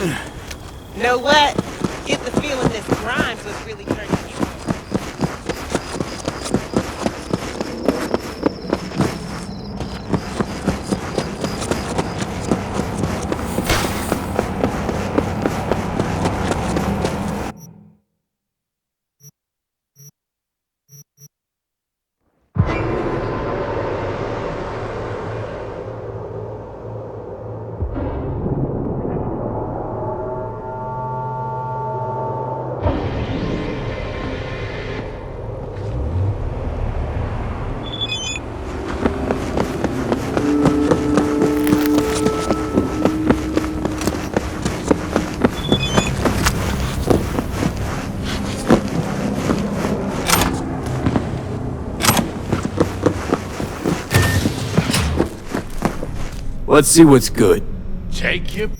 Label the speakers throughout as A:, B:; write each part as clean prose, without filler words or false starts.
A: Know what? Get the feeling this Grimes was really turning you.
B: Let's see what's good.
C: Take you.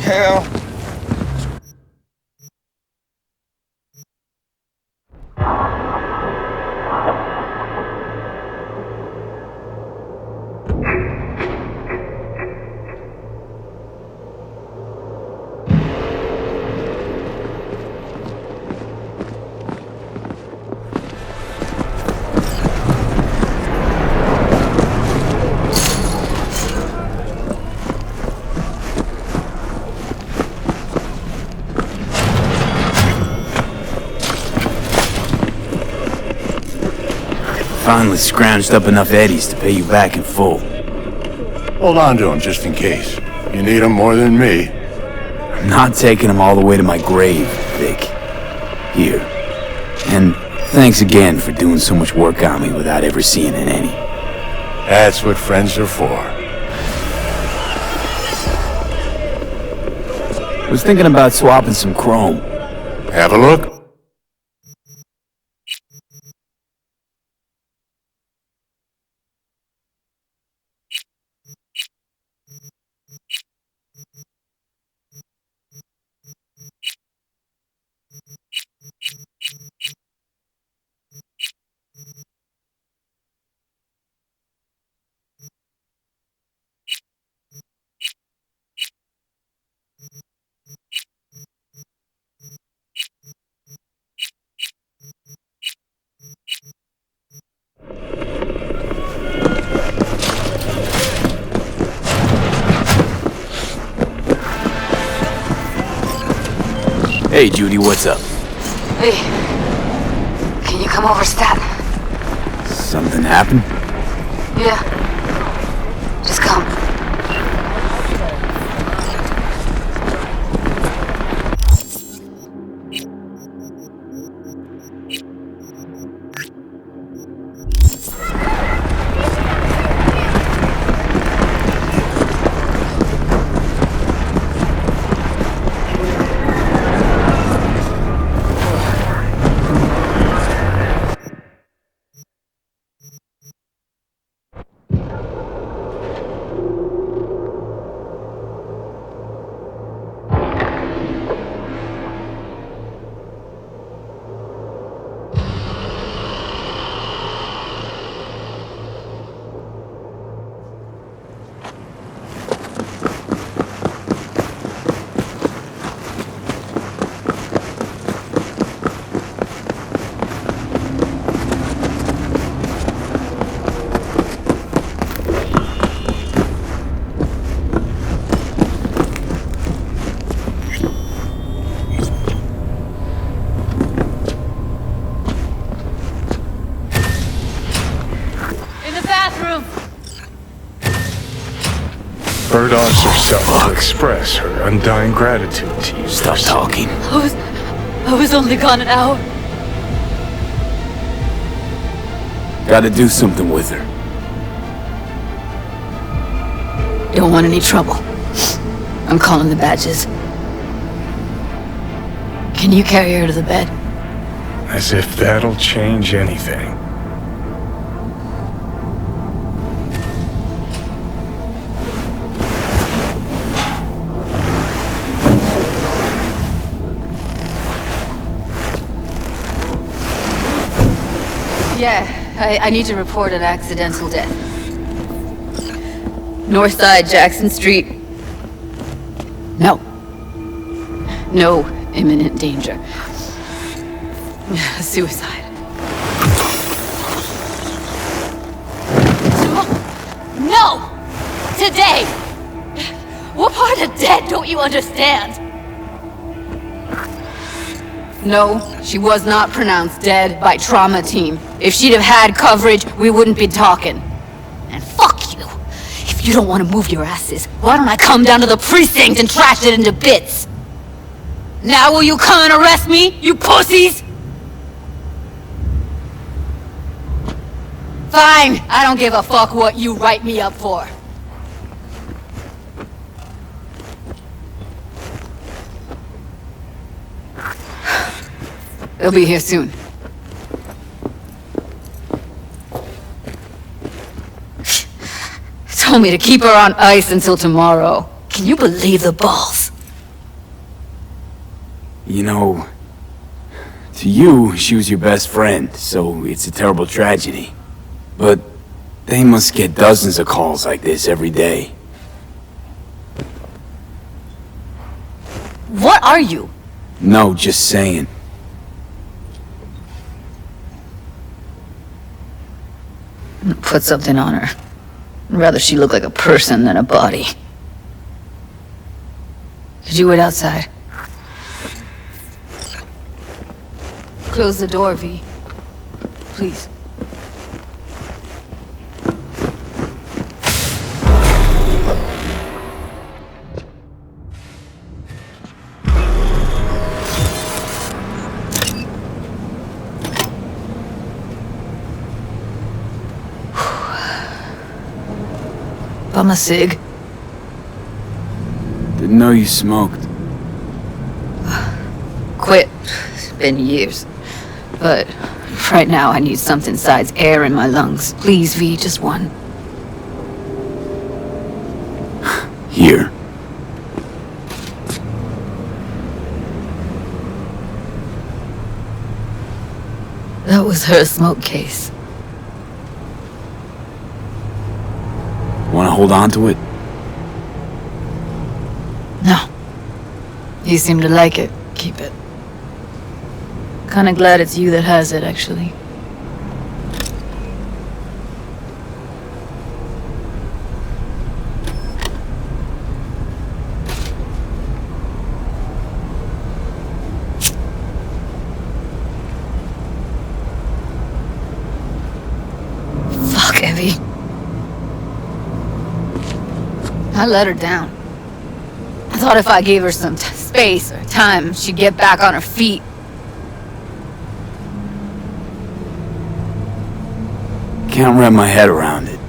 D: Hell.
B: Finally scrounged up enough eddies to pay you back in full.
C: Hold on to him just in case. You need him more than me.
B: I'm not taking them all the way to my grave, Vic. Here. And thanks again for doing so much work on me without ever seeing an any.
C: That's what friends are for.
B: I was thinking about swapping some chrome.
C: Have a look.
B: Hey, Judy, what's up?
E: Hey, can you come over, Stat?
B: Something happened?
E: Yeah. Just come.
F: Bird arms herself to express her undying gratitude to you.
B: Stop talking.
E: I was only gone an hour.
B: Gotta do something with her.
E: Don't want any trouble. I'm calling the badges. Can you carry her to the bed?
F: As if that'll change anything.
E: Yeah, I need to report an accidental death. North side, Jackson Street. No. No imminent danger. Suicide. No! Today! What part of dead don't you understand? No, she was not pronounced dead by trauma team. If she'd have had coverage, we wouldn't be talking. And fuck you! If you don't want to move your asses, why don't I come down to the precinct and trash it into bits? Now will you come and arrest me, you pussies? Fine, I don't give a fuck what you write me up for. They'll be here soon. Told me to keep her on ice until tomorrow. Can you believe the balls?
B: You know, to you, she was your best friend, so it's a terrible tragedy. But they must get dozens of calls like this every day.
E: What are you?
B: No, just saying.
E: Put something on her. I'd rather she look like a person than a body. Could you wait outside? Close the door, V. Please. Bum a cig.
B: Didn't know you smoked.
E: Quit. It's been years. But right now I need something besides air in my lungs. Please, V, just one.
B: Here.
E: That was her smoke case.
B: Wanna hold on to it?
E: No. You seem to like it. Keep it. Kinda glad it's you that has it, actually. Fuck, Evie. I let her down. I thought if I gave her some space or time, she'd get back on her feet.
B: Can't wrap my head around it.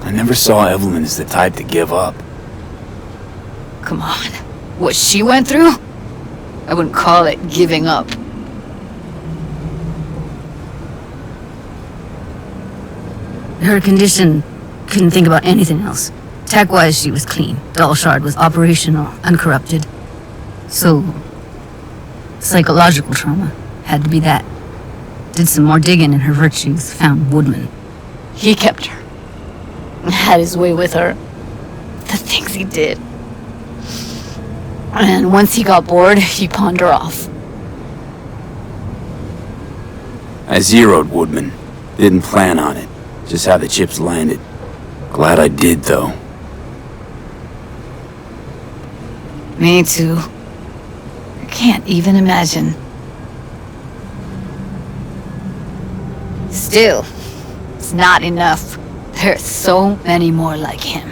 B: I never saw Evelyn as the type to give up.
E: Come on. What she went through? I wouldn't call it giving up.
G: Her condition, couldn't think about anything else. Tech-wise, she was clean. Doll Shard was operational, uncorrupted. So, psychological trauma had to be that. Did some more digging in her virtues, found Woodman.
E: He kept her. Had his way with her. The things he did. And once he got bored, he pawned her off.
B: I zeroed Woodman. Didn't plan on it. Just how the chips landed. Glad I did, though.
E: Me too. I can't even imagine. Still, it's not enough. There are so many more like him.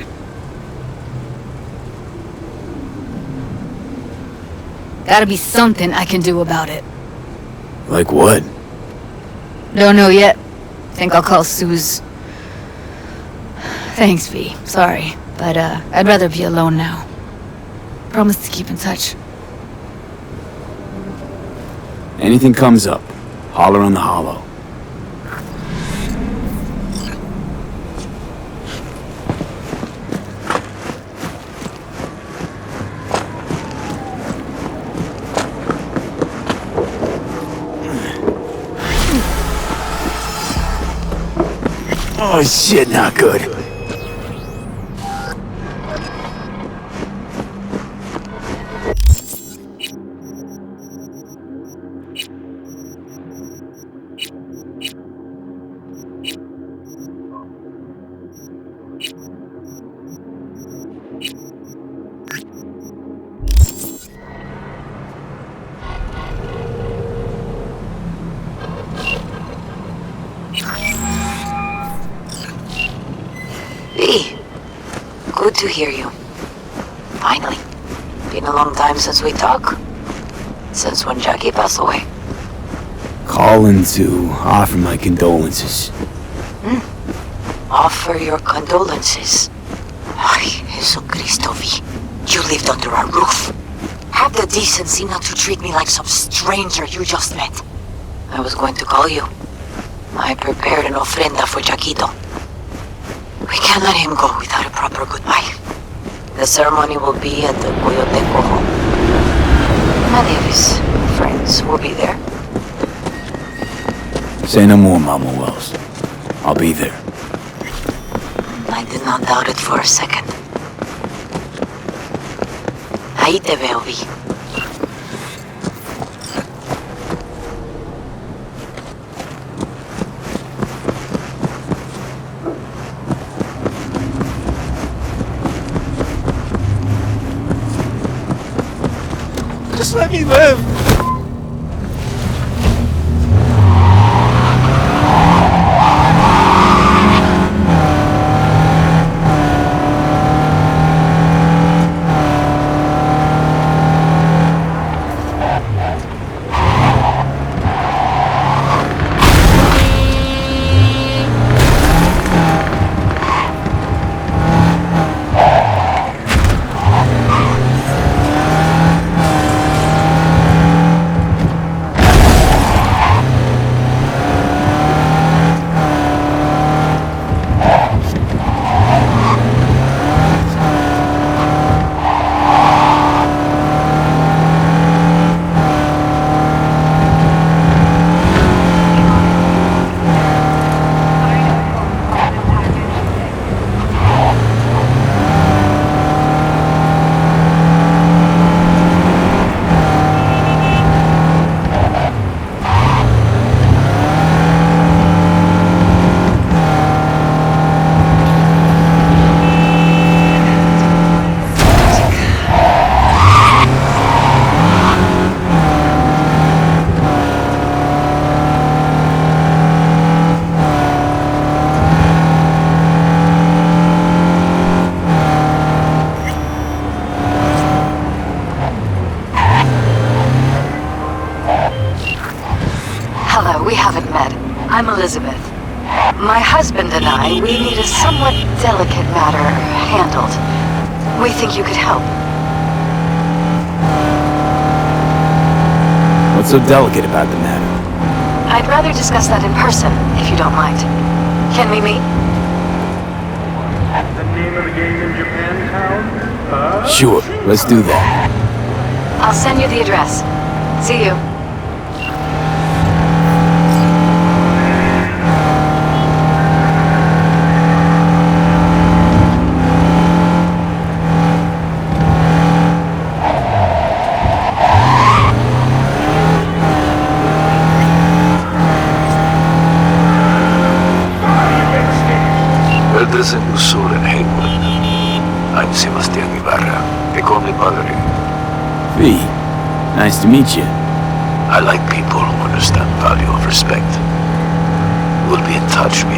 G: Gotta be something I can do about it.
B: Like what?
G: Don't know yet. Think I'll call Suze. Thanks, V. Sorry, but I'd rather be alone now. Promise to keep in touch.
B: Anything comes up, holler on the hollow. Oh shit, not good.
H: Good to hear you. Finally. Been a long time since we talked. Since when Jackie passed away.
B: Calling to offer my condolences.
H: Offer your condolences. Ay, Jesucristo, V. You lived under our roof. Have the decency not to treat me like some stranger you just met. I was going to call you. I prepared an ofrenda for Jaquito. We can't let him go without a proper goodbye. The ceremony will be at the Coyoteco home. Many of his friends will be there.
B: Say no more, Mama Wells. I'll be there.
H: I did not doubt it for a second. Ahí te veo, Vi.
A: Just let me live.
H: We haven't met. I'm Elizabeth. My husband and I, we need a somewhat delicate matter handled. We think you could help.
B: What's so delicate about the matter?
H: I'd rather discuss that in person, if you don't mind. Can we meet?
F: The name of the game in Japantown?
B: Sure, let's do that.
H: I'll send you the address. See you.
I: Elders in Usul and Haywood. I'm Sebastian Ibarra. They call me Padre.
B: V, nice to meet you.
I: I like people who understand value of respect. We'll be in touch, V.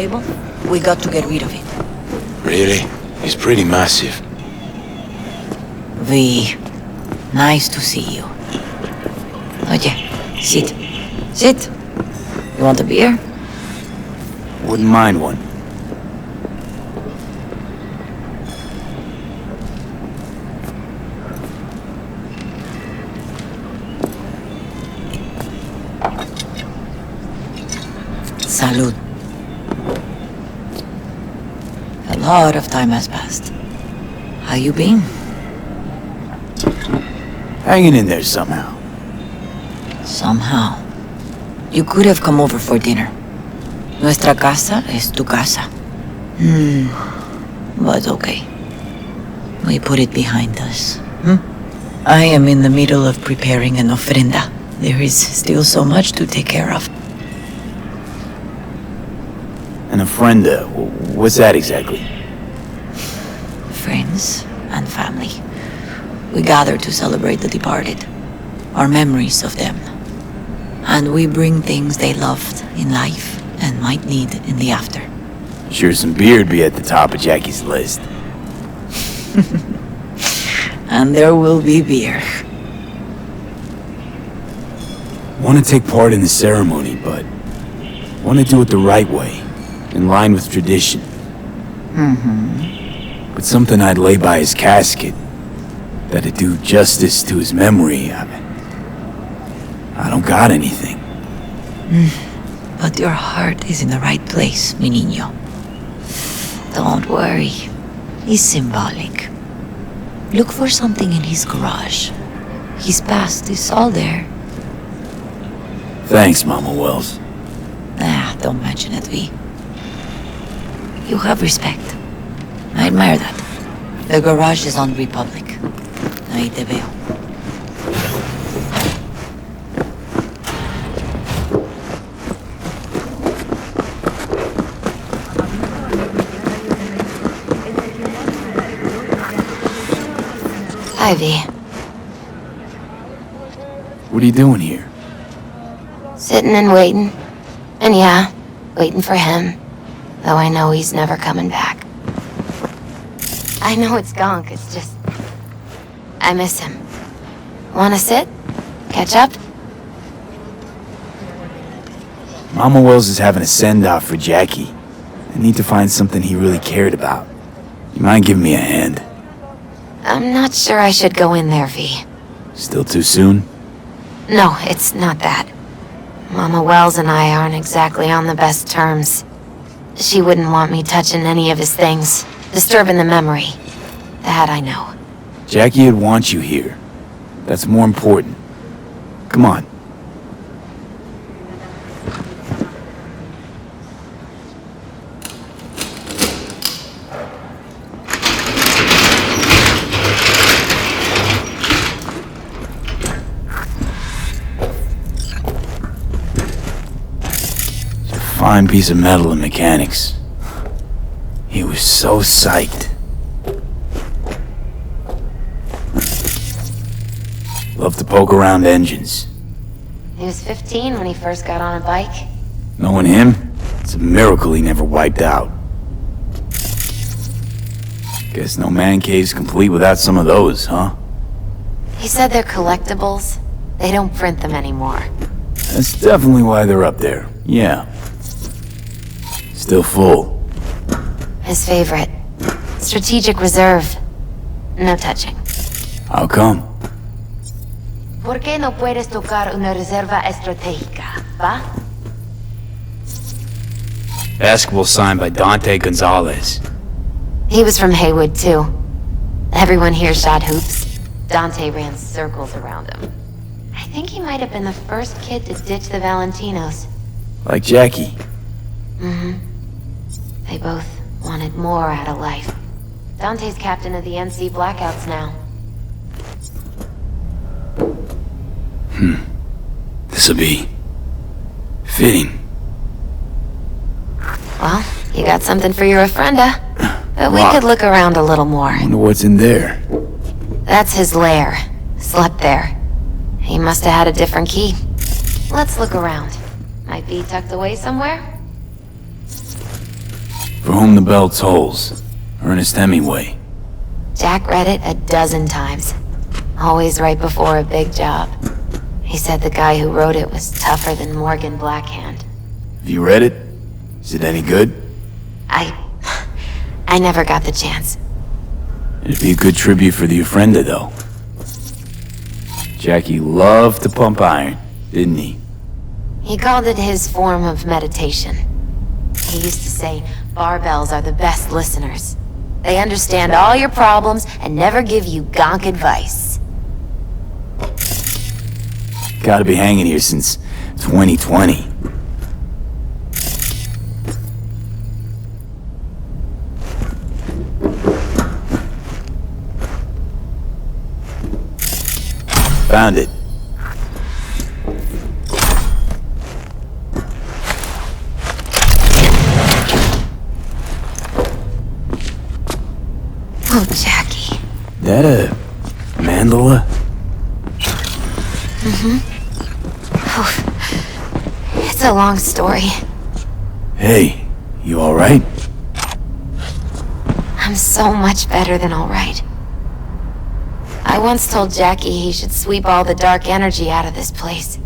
H: table, we got to get rid of it.
B: Really? He's pretty massive.
H: V, nice to see you. Oye, sit. Sit. You want a beer?
B: Wouldn't mind one.
H: Salud. A lot of time has passed. How you been?
B: Hanging in there somehow.
H: Somehow. You could have come over for dinner. Nuestra casa es tu casa. But okay. We put it behind us. I am in the middle of preparing an ofrenda. There is still so much to take care of.
B: An ofrenda? What's that exactly?
H: Friends and family. We gather to celebrate the departed, our memories of them. And we bring things they loved in life and might need in the after.
B: Sure some beer'd be at the top of Jackie's list.
H: And there will be beer.
B: Want to take part in the ceremony, but want to do it the right way, in line with tradition. But something I'd lay by his casket, that'd do justice to his memory. I don't got anything.
H: But your heart is in the right place, mi niño. Don't worry. It's symbolic. Look for something in his garage. His past is all there.
B: Thanks, Mama Wells.
H: Don't mention it, V. You have respect. I admire that. The garage is on Republic. Ahí te veo. Hi, V.
B: What are you doing here?
J: Sitting and waiting. And yeah, waiting for him. Though I know he's never coming back. I know it's gonk, it's just... I miss him. Wanna sit? Catch up?
B: Mama Wells is having a send-off for Jackie. I need to find something he really cared about. You mind giving me a hand?
J: I'm not sure I should go in there, V.
B: Still too soon?
J: No, it's not that. Mama Wells and I aren't exactly on the best terms. She wouldn't want me touching any of his things, disturbing the memory. That I know.
B: Jackie would want you here. That's more important. Come on. Fine piece of metal in mechanics. He was so psyched. Love to poke around engines.
J: He was 15 when he first got on a bike.
B: Knowing him, it's a miracle he never wiped out. Guess no man cave's complete without some of those, huh?
J: He said they're collectibles. They don't print them anymore.
B: That's definitely why they're up there. Yeah. Still full.
J: His favorite. Strategic reserve. No touching.
B: How come?
J: ¿Por qué no puedes tocar una reserva estratégica, va?
B: Basketball signed by Dante Gonzalez.
J: He was from Haywood, too. Everyone here shot hoops. Dante ran circles around him. I think he might have been the first kid to ditch the Valentinos.
B: Like Jackie.
J: They both wanted more out of life. Dante's captain of the NC Blackouts now.
B: This'll be... fitting.
J: Well, you got something for your ofrenda. But we could look around a little more.
B: Wonder what's in there.
J: That's his lair. Slept there. He must have had a different key. Let's look around. Might be tucked away somewhere?
B: For Whom the Bell Tolls, Ernest Hemingway.
J: Jack read it a dozen times. Always right before a big job. He said the guy who wrote it was tougher than Morgan Blackhand.
B: Have you read it? Is it any good?
J: I never got the chance.
B: It'd be a good tribute for the Ofrenda, though. Jackie loved to pump iron, didn't he?
J: He called it his form of meditation. He used to say barbells are the best listeners. They understand all your problems and never give you gonk advice.
B: Gotta be hanging here since 2020. Found it.
J: Oh, Jackie.
B: That a mandala?
J: Oh, it's a long story.
B: Hey, you alright?
J: I'm so much better than alright. I once told Jackie he should sweep all the dark energy out of this place.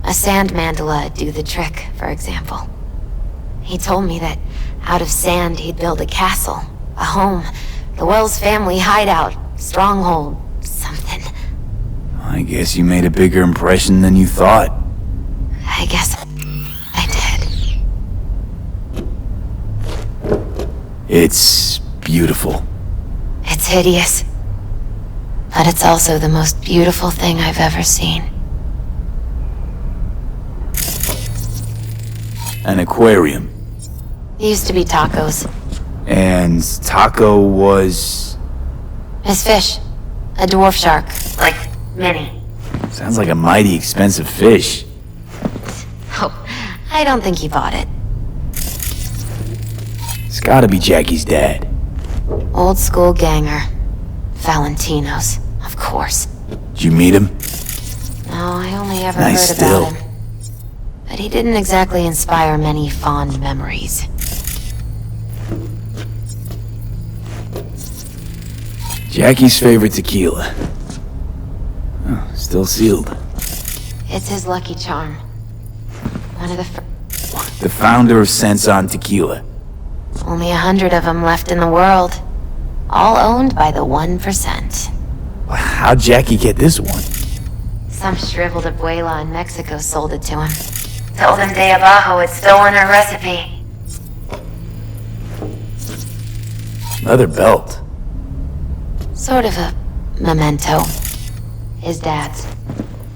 J: A sand mandala'd do the trick, for example. He told me that out of sand he'd build a castle, a home, the Wells family hideout, stronghold, something.
B: I guess you made a bigger impression than you thought.
J: I guess I did.
B: It's beautiful.
J: It's hideous. But it's also the most beautiful thing I've ever seen.
B: An aquarium.
J: It used to be Taco's.
B: And Taco was...
J: His fish. A dwarf shark. Like, Minnie.
B: Sounds like a mighty expensive fish.
J: Oh, I don't think he bought it.
B: It's gotta be Jackie's dad.
J: Old school ganger. Valentino's, of course.
B: Did you meet him?
J: No, I only ever
B: Nice
J: heard
B: still.
J: about him. But he didn't exactly inspire many fond memories.
B: Jackie's favorite tequila. Oh, still sealed.
J: It's his lucky charm. One of the
B: The founder of Senson Tequila.
J: only 100 of them left in the world. All owned by the 1%.
B: How'd Jackie get this one?
J: Some shriveled abuela in Mexico sold it to him. Told him De Abajo had stolen her recipe.
B: Leather belt.
J: Sort of a memento. His dad's.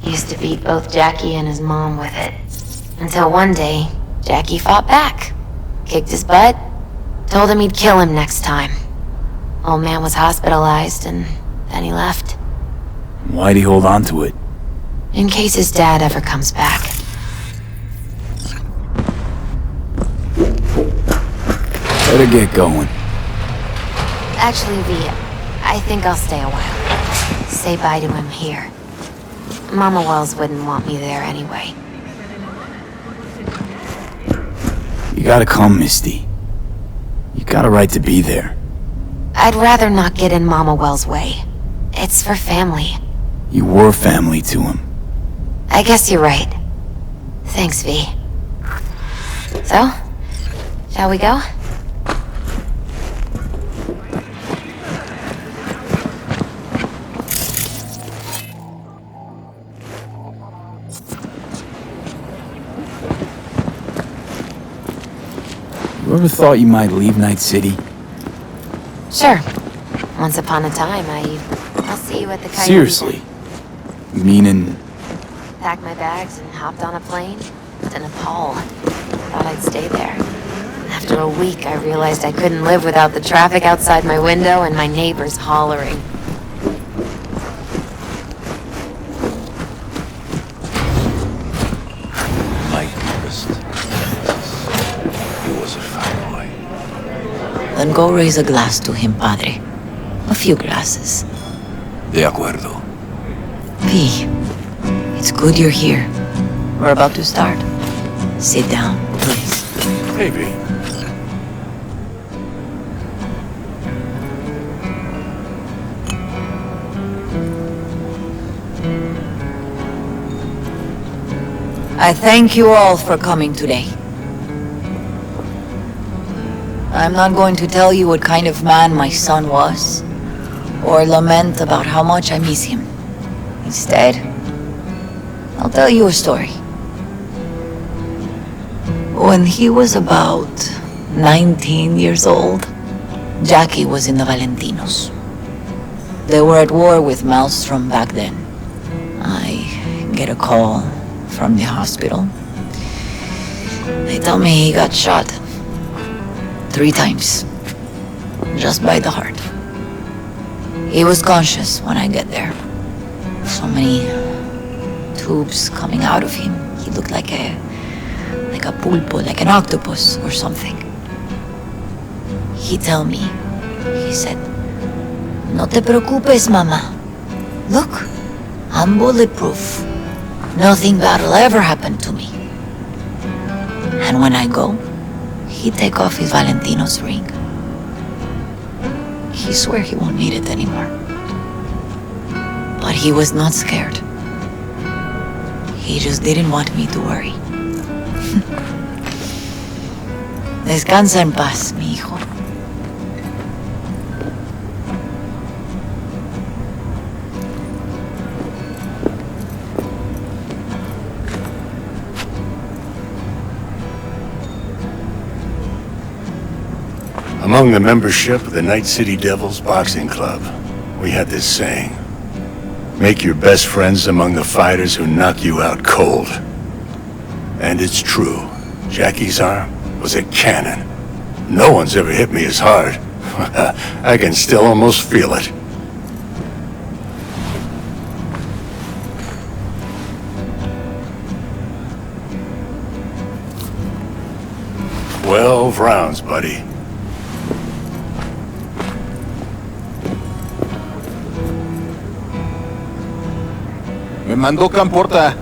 J: Used to beat both Jackie and his mom with it. Until one day, Jackie fought back. Kicked his butt. Told him he'd kill him next time. Old man was hospitalized and then he left.
B: Why'd he hold on to it?
J: In case his dad ever comes back.
B: Better get going.
J: Actually, V, I think I'll stay a while. Say bye to him here. Mama Wells wouldn't want me there anyway.
B: You gotta come, Misty. You got a right to be there.
J: I'd rather not get in Mama Wells' way. It's for family.
B: You were family to him.
J: I guess you're right. Thanks, V. So, shall we go?
B: You ever thought you might leave Night City?
J: Sure. Once upon a time, I'll see you at the Coyote.
B: Seriously? Meaning...
J: Packed my bags and hopped on a plane to Nepal. Thought I'd stay there. After a week, I realized I couldn't live without the traffic outside my window and my neighbors hollering.
I: My dearest, he was a fine boy.
H: Then go raise a glass to him, Padre. A few glasses.
I: De acuerdo.
H: V, it's good you're here. We're about to start. Sit down, please.
C: Hey, V.
H: I thank you all for coming today. I'm not going to tell you what kind of man my son was, or lament about how much I miss him. Instead, I'll tell you a story. When he was about 19 years old, Jackie was in the Valentinos. They were at war with Maelstrom back then. I get a call from the hospital. They tell me he got shot 3 times, just by the heart. He was conscious when I get there. So many tubes coming out of him. He looked like a pulpo, like an octopus or something. He tell me, he said, "No te preocupes, mama. Look, I'm bulletproof. Nothing bad will ever happen to me." And when I go, he take off his Valentino's ring. He swear he won't need it anymore. But he was not scared. He just didn't want me to worry. Descansa en paz, mi hijo.
C: Among the membership of the Night City Devils Boxing Club, we had this saying: make your best friends among the fighters who knock you out cold. And it's true. Jackie's arm was a cannon. No one's ever hit me as hard. I can still almost feel it. "12 rounds, buddy."
K: Me mandó Camporta.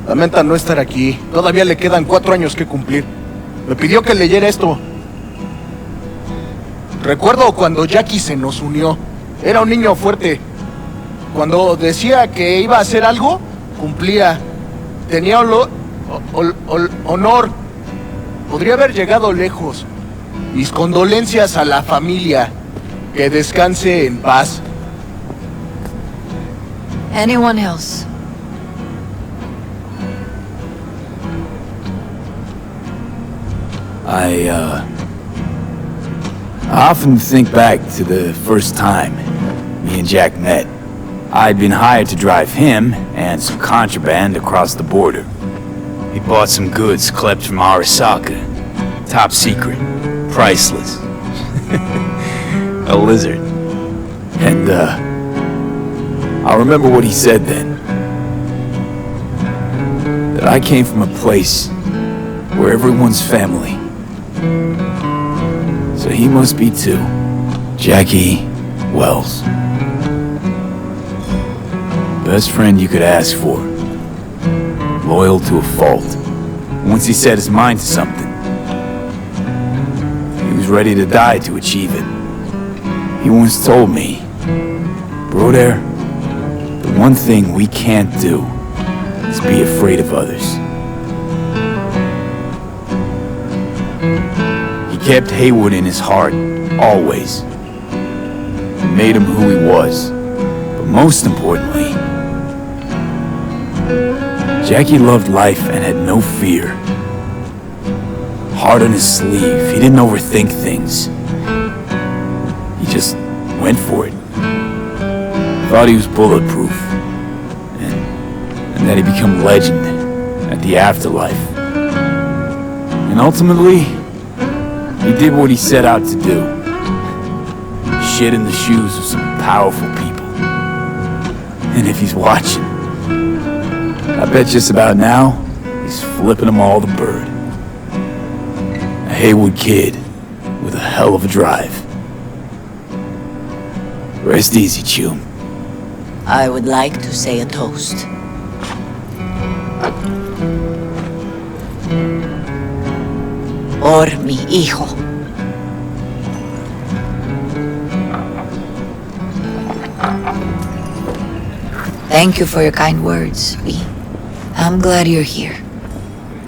K: Lamenta no estar aquí. Todavía le quedan 4 años que cumplir. Me pidió que leyera esto. Recuerdo cuando Jackie se nos unió. Era un niño fuerte. Cuando decía que iba a hacer algo, cumplía. Tenía honor. Podría haber llegado lejos. Mis condolencias a la familia. Que descanse en paz.
H: Anyone else?
B: I often think back to the first time me and Jack met. I'd been hired to drive him and some contraband across the border. He bought some goods clipped from Arasaka. Top secret. Priceless. A lizard. And, I remember what he said then. That I came from a place where everyone's family. So he must be too. Jackie Wells. Best friend you could ask for. Loyal to a fault. Once he set his mind to something, he was ready to die to achieve it. He once told me, "Broder, the one thing we can't do is be afraid of others." He kept Haywood in his heart, always. It made him who he was. But most importantly, Jackie loved life and had no fear. Heart on his sleeve, he didn't overthink things. He just went for it. Thought he was bulletproof. And that he'd become legend at the afterlife. And ultimately, he did what he set out to do. Shit in the shoes of some powerful people. And if he's watching, I bet just about now, he's flipping them all the bird. A Haywood kid with a hell of a drive. Rest easy, Chum.
H: I would like to say a toast. Por mi hijo. Thank you for your kind words, V. I'm glad you're here.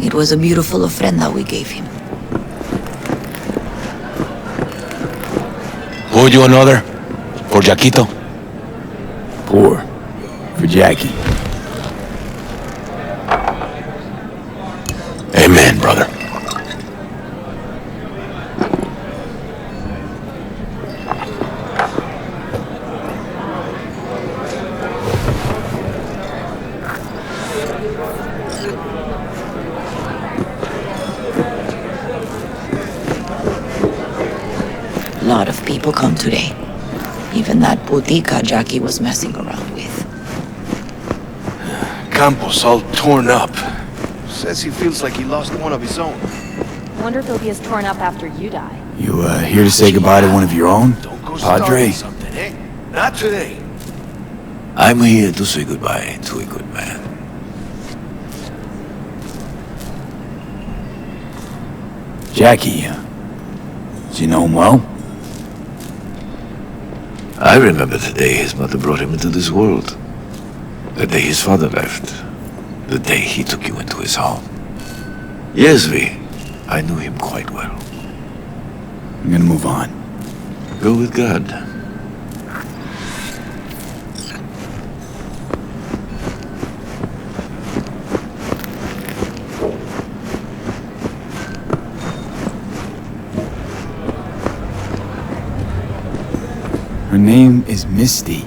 H: It was a beautiful ofrenda we gave him.
I: Pour you another? For Jaquito?
B: Pour. For Jackie.
I: Amen, brother.
H: A lot of people come today. Even that botica Jackie was messing around with.
F: Campos all torn up. Says he feels like he lost one of his own.
L: Wonder if he'll be as torn up after you die.
B: You, here to say goodbye to one of your own?
F: Don't go
B: Padre?
F: starting something, eh? Not today.
I: I'm here to say goodbye to a good man.
B: Jackie, do you know him well?
I: I remember the day his mother brought him into this world. The day his father left. The day he took you into his home. Yes, V. I knew him quite well.
B: I'm gonna move on.
I: Go with God.
B: Her name is Misty.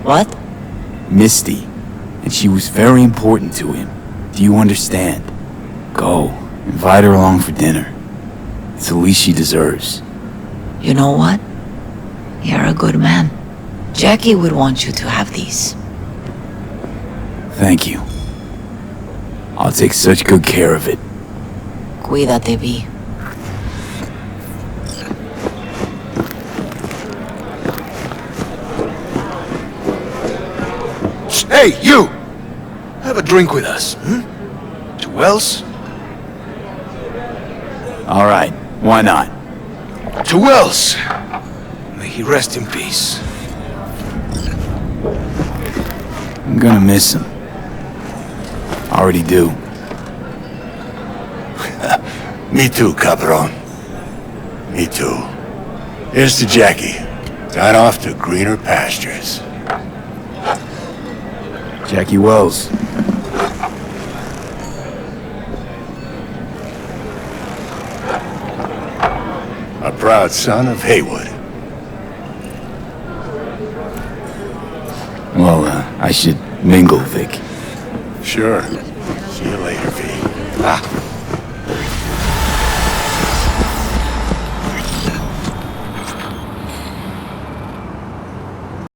H: What?
B: Misty. And she was very important to him. Do you understand? Go. Invite her along for dinner. It's the least she deserves.
H: You know what? You're a good man. Jackie would want you to have these.
B: Thank you. I'll take such good care of it.
H: Cuídate, V.
F: Hey, you! Have a drink with us, hmm? To Wells?
B: All right, why not?
F: To Wells! May he rest in peace.
B: I'm gonna miss him. Already do.
C: Me too, cabron. Me too. Here's to Jackie. Gone off to greener pastures.
B: Jackie Wells.
C: A proud son of Haywood.
B: Well, I should mingle, Vic.
C: Sure. See you later, V.
F: Ah,